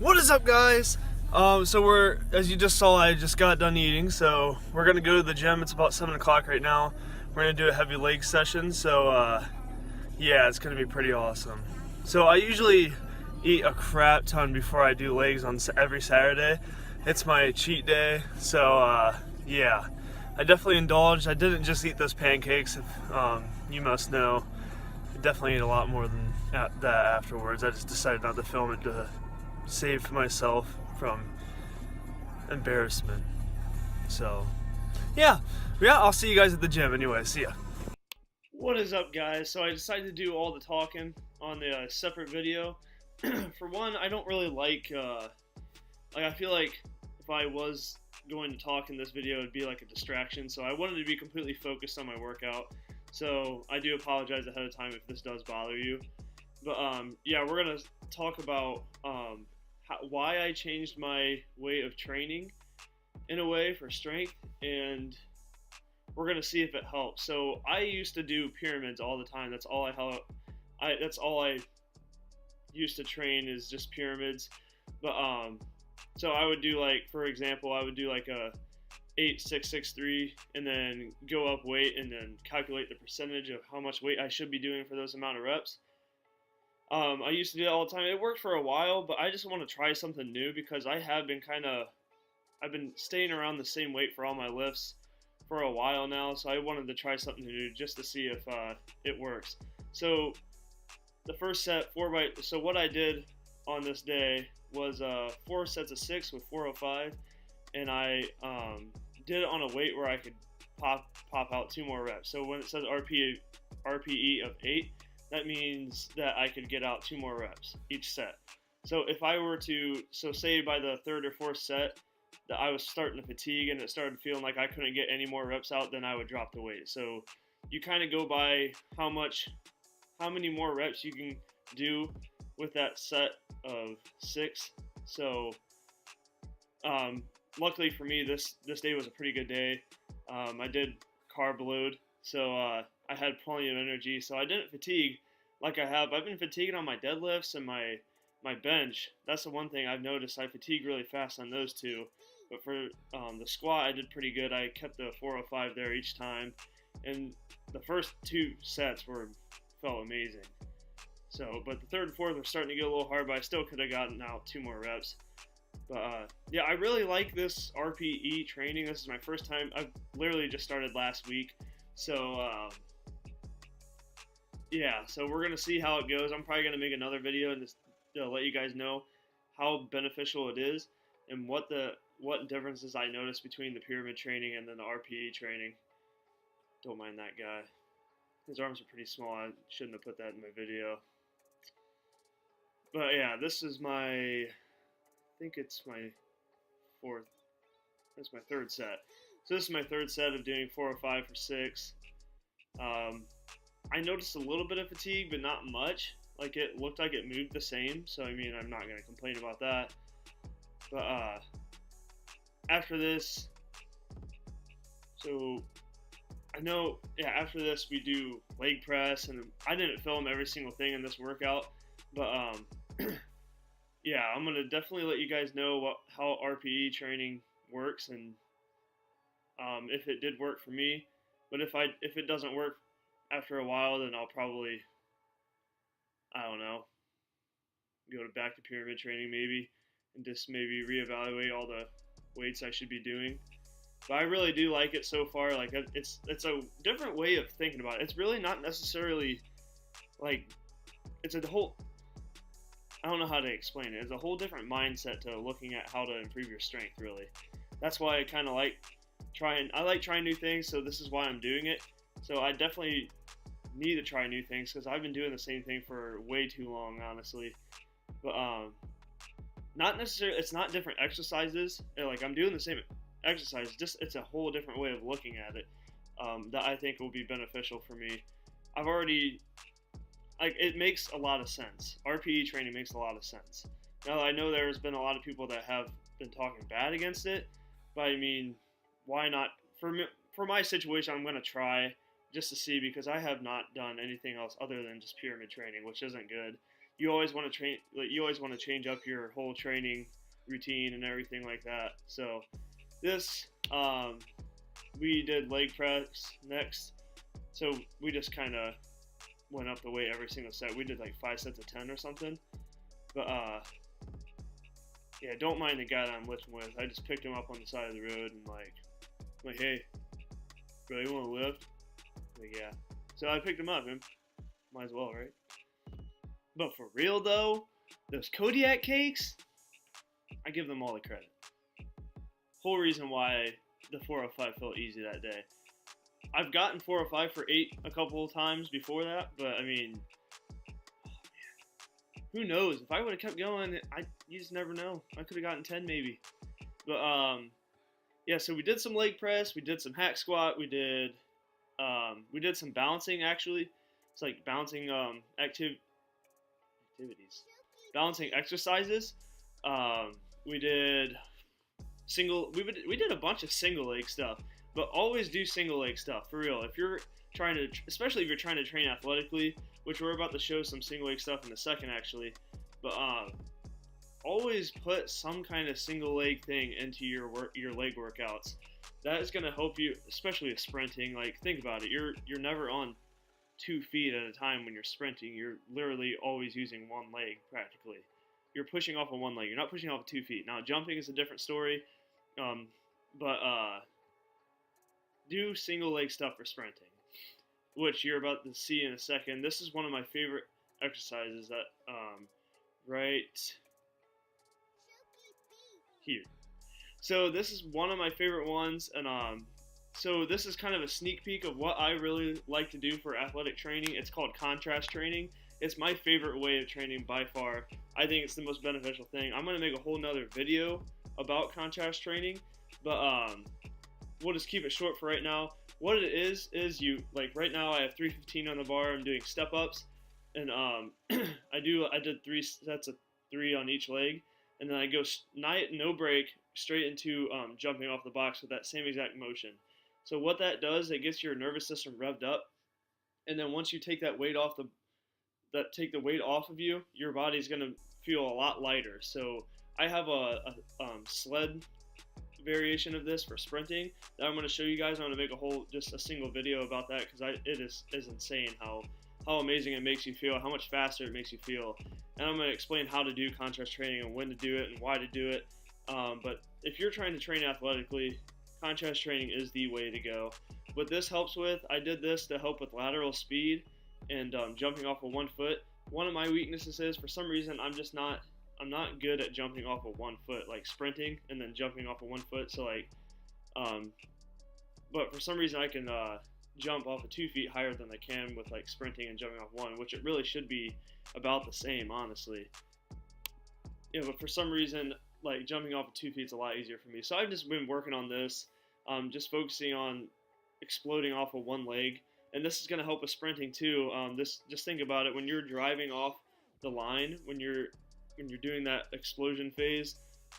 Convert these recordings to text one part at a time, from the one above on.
What is up, guys? So as you just saw, I just got done eating, so we're gonna go to the gym. It's about 7 o'clock right now. We're gonna do a heavy leg session, so yeah, it's gonna be pretty awesome. So I usually eat a crap ton before I do legs on every Saturday. It's my cheat day, so yeah, I definitely indulged. I didn't just eat those pancakes, if you must know. I definitely ate a lot more than that afterwards. I just decided not to film it to save myself from embarrassment. So, yeah, I'll see you guys at the gym anyway. See ya. What is up, guys? So I decided to do all the talking on the separate video. For one, I don't really like I feel like if I was going to talk in this video, it'd be like a distraction. So I wanted to be completely focused on my workout. So I do apologize ahead of time if this does bother you. But yeah, we're gonna talk about why I changed my way of training in a way for strength, and we're gonna see if it helps. So I used to do pyramids all the time. That's all I used to train is just pyramids. But so I would do, like, for example, I would do like a 8-6-6-3 and then go up weight and then calculate the percentage of how much weight I should be doing for those amount of reps. I used to do that all the time. It worked for a while, but I just want to try something new because I've been staying around the same weight for all my lifts for a while now. So I wanted to try something new just to see if it works. So the first set, so what I did on this day was 4 sets of 6 with 405, and I did it on a weight where I could pop out 2 more reps. So when it says RPE of 8, that means that I could get out 2 more reps each set. So if I were to, say by the 3rd or 4th set that I was starting to fatigue and it started feeling like I couldn't get any more reps out, then I would drop the weight. So you kind of go by how many more reps you can do with that set of 6. So luckily for me, this day was a pretty good day. I did carb load, so I had plenty of energy, so I didn't fatigue like I have. I've been fatiguing on my deadlifts and my bench. That's the one thing I've noticed. I fatigue really fast on those two. But for the squat, I did pretty good. I kept the 405 there each time, and the first 2 sets felt amazing. So, but the 3rd and 4th were starting to get a little hard, but I still could have gotten out 2 more reps. But yeah, I really like this RPE training. This is my first time. I've literally just started last week. So yeah, so we're going to see how it goes. I'm probably going to make another video and just let you guys know how beneficial it is and what differences I noticed between the pyramid training and then the RPE training. Don't mind that guy. His arms are pretty small. I shouldn't have put that in my video. But yeah, this is I think it's my 4th. That's my 3rd set. So this is my 3rd set of doing 405 for 6. I noticed a little bit of fatigue, but not much. Like, it looked like it moved the same. So I mean, I'm not gonna complain about that. But after this, so I know, yeah, after this we do leg press, and I didn't film every single thing in this workout, but yeah, I'm gonna definitely let you guys know how RPE training works, and if it did work for me. But if it doesn't work after a while, then I'll probably, I don't know, go back to pyramid training maybe, and just maybe reevaluate all the weights I should be doing. But I really do like it so far. Like, it's a different way of thinking about it. It's really not necessarily like, it's a whole, I don't know how to explain it. It's a whole different mindset to looking at how to improve your strength, really. That's why I kind of like trying new things, so this is why I'm doing it. So I definitely need to try new things because I've been doing the same thing for way too long, honestly. But not necessarily, it's not different exercises. Like, I'm doing the same exercise, just it's a whole different way of looking at it that I think will be beneficial for me. I've already, like, it makes a lot of sense. RPE training makes a lot of sense. Now, I know there's been a lot of people that have been talking bad against it, but I mean, why not? For my situation, I'm going to try just to see, because I have not done anything else other than just pyramid training, which isn't good. you always want to train, like you always want to change up your whole training routine and everything like that. So this, we did leg press next. So we just kind of went up the weight every single set. We did like 5 sets of 10 or something. But yeah, don't mind the guy that I'm lifting with. I just picked him up on the side of the road and like, hey, bro, you want to lift? Like, yeah. So I picked him up, and might as well, right? But for real though, those Kodiak cakes, I give them all the credit. Whole reason why the 405 felt easy that day. I've gotten 405 for 8 a couple of times before that, but I mean, oh man, who knows? If I would have kept going, you just never know. I could have gotten 10 maybe. But yeah, so we did some leg press, we did some hack squat, we did some balancing actually. It's like balancing activities, balancing exercises. We did we did a bunch of single leg stuff, but always do single leg stuff for real. If you're trying to, especially if you're trying to train athletically, which we're about to show some single leg stuff in a second actually, but always put some kind of single leg thing into your leg workouts. That is going to help you, especially with sprinting. Like, think about it. You're never on 2 feet at a time when you're sprinting. You're literally always using one leg practically. You're pushing off of one leg. You're not pushing off of 2 feet. Now, jumping is a different story, but do single leg stuff for sprinting, which you're about to see in a second. This is one of my favorite exercises that right here. So this is one of my favorite ones, and so this is kind of a sneak peek of what I really like to do for athletic training. It's called contrast training. It's my favorite way of training by far. I think it's the most beneficial thing. I'm going to make a whole nother video about contrast training, but we'll just keep it short for right now. What it is you, like right now I have 315 on the bar. I'm doing step ups, and I did 3 sets of 3 on each leg, and then I go no break straight into jumping off the box with that same exact motion. So what that does, it gets your nervous system revved up, and then once you take that weight off take the weight off of you, your body's going to feel a lot lighter. So I have a sled variation of this for sprinting that I'm going to show you guys. I'm going to make just a single video about that, because it is insane how amazing it makes you feel, how much faster it makes you feel. And I'm going to explain how to do contrast training and when to do it and why to do it. But if you're trying to train athletically, contrast training is the way to go. What this helps with, I did this to help with lateral speed and jumping off of 1 foot. One of my weaknesses is, for some reason, I'm not good at jumping off of 1 foot, like sprinting and then jumping off of 1 foot. So like, but for some reason I can jump off of 2 feet higher than I can with like sprinting and jumping off 1, which it really should be about the same, honestly. Yeah, but for some reason, like jumping off of 2 feet is a lot easier for me. So I've just been working on this, just focusing on exploding off of 1 leg. And this is going to help with sprinting too. Just think about it, when you're driving off the line, when you're doing that explosion phase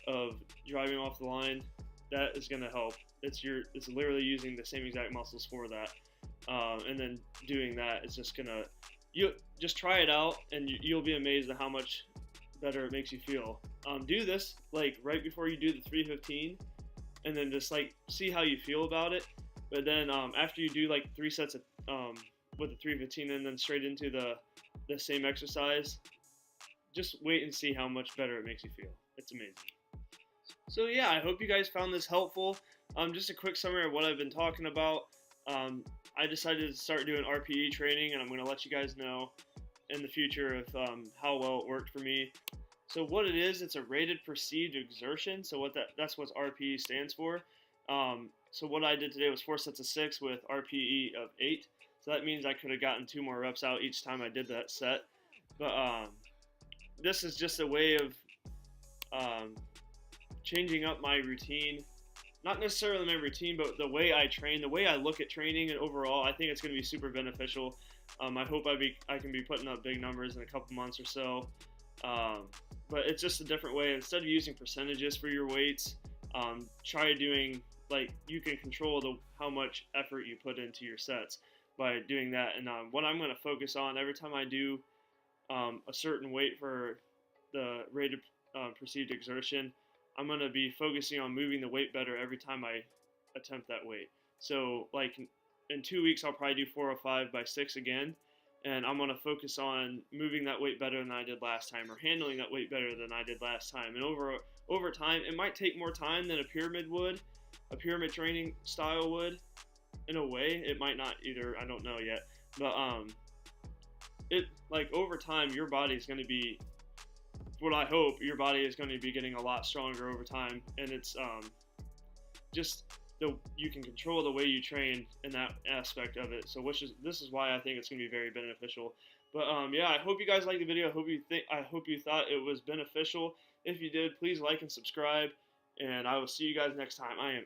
of driving off the line, that is going to help. It's literally using the same exact muscles for that. And then doing that is just gonna, you just try it out, and you'll be amazed at how much better it makes you feel. Do this like right before you do the 315, and then just like see how you feel about it. But then after you do like 3 sets of with the 315 and then straight into the same exercise, just wait and see how much better it makes you feel. It's amazing. So yeah, I hope you guys found this helpful. Just a quick summary of what I've been talking about. I decided to start doing RPE training, and I'm going to let you guys know in the future of how well it worked for me. So what it is, it's a rated perceived exertion. So that's what RPE stands for. So what I did today was 4 sets of 6 with RPE of 8. So that means I could have gotten 2 more reps out each time I did that set. But this is just a way of changing up my routine. Not necessarily my routine, but the way I train, the way I look at training, and overall, I think it's going to be super beneficial. I hope I can be putting up big numbers in a couple months or so. But it's just a different way. Instead of using percentages for your weights, try doing, like, you can control how much effort you put into your sets by doing that. And what I'm going to focus on every time I do a certain weight for the rate of perceived exertion, I'm going to be focusing on moving the weight better every time I attempt that weight. So like in 2 weeks, I'll probably do 405 by 6 again, and I'm going to focus on moving that weight better than I did last time, or handling that weight better than I did last time. And over time, it might take more time than a pyramid training style would. In a way, it might not either. I don't know yet, but it like over time, your body is going to be, what I hope, your body is going to be getting a lot stronger over time, and it's just you can control the way you train in that aspect of it. So this is why I think it's going to be very beneficial. But yeah, I hope you guys liked the video. I hope you thought it was beneficial. If you did, please like and subscribe, and I will see you guys next time. I am